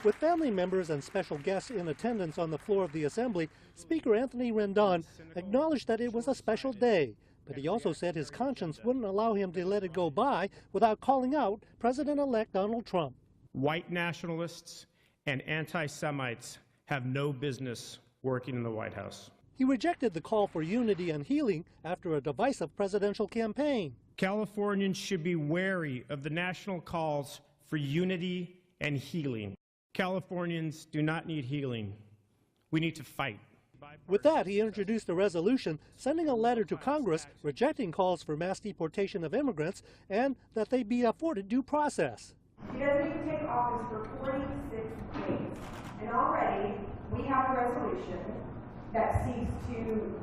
With family members and special guests in attendance on the floor of the Assembly, Speaker Anthony Rendon acknowledged that it was a special day, but he also said his conscience wouldn't allow him to let it go by without calling out President-elect Donald Trump. White nationalists and anti-Semites have no business working in the White House. He rejected the call for unity and healing after a divisive presidential campaign. Californians should be wary of the national calls for unity and healing. Californians do not need healing. We need to fight. With that, he introduced a resolution sending a letter to Congress rejecting calls for mass deportation of immigrants and that they be afforded due process. He doesn't even take office for 46 days, and already we have a resolution that seeks to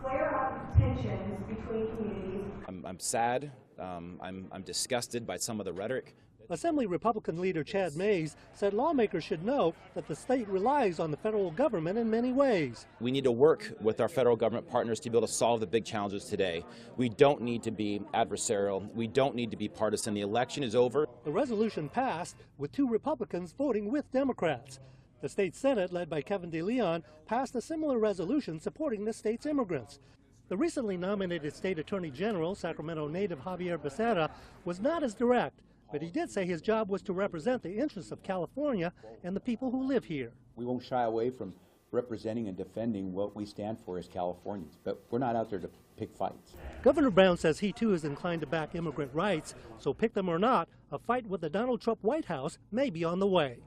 flare up tensions between communities. I'm sad. I'm disgusted by some of the rhetoric. Assembly Republican leader Chad Mays said lawmakers should know that the state relies on the federal government in many ways. We need to work with our federal government partners to be able to solve the big challenges today. We don't need to be adversarial. We don't need to be partisan. The election is over. The resolution passed with 2 Republicans voting with Democrats. The state Senate, led by Kevin DeLeon, passed a similar resolution supporting the state's immigrants. The recently nominated state attorney general, Sacramento native Javier Becerra, was not as direct, but he did say his job was to represent the interests of California and the people who live here. We won't shy away from representing and defending what we stand for as Californians, but we're not out there to pick fights. Governor Brown says he too is inclined to back immigrant rights, so pick them or not, a fight with the Donald Trump White House may be on the way.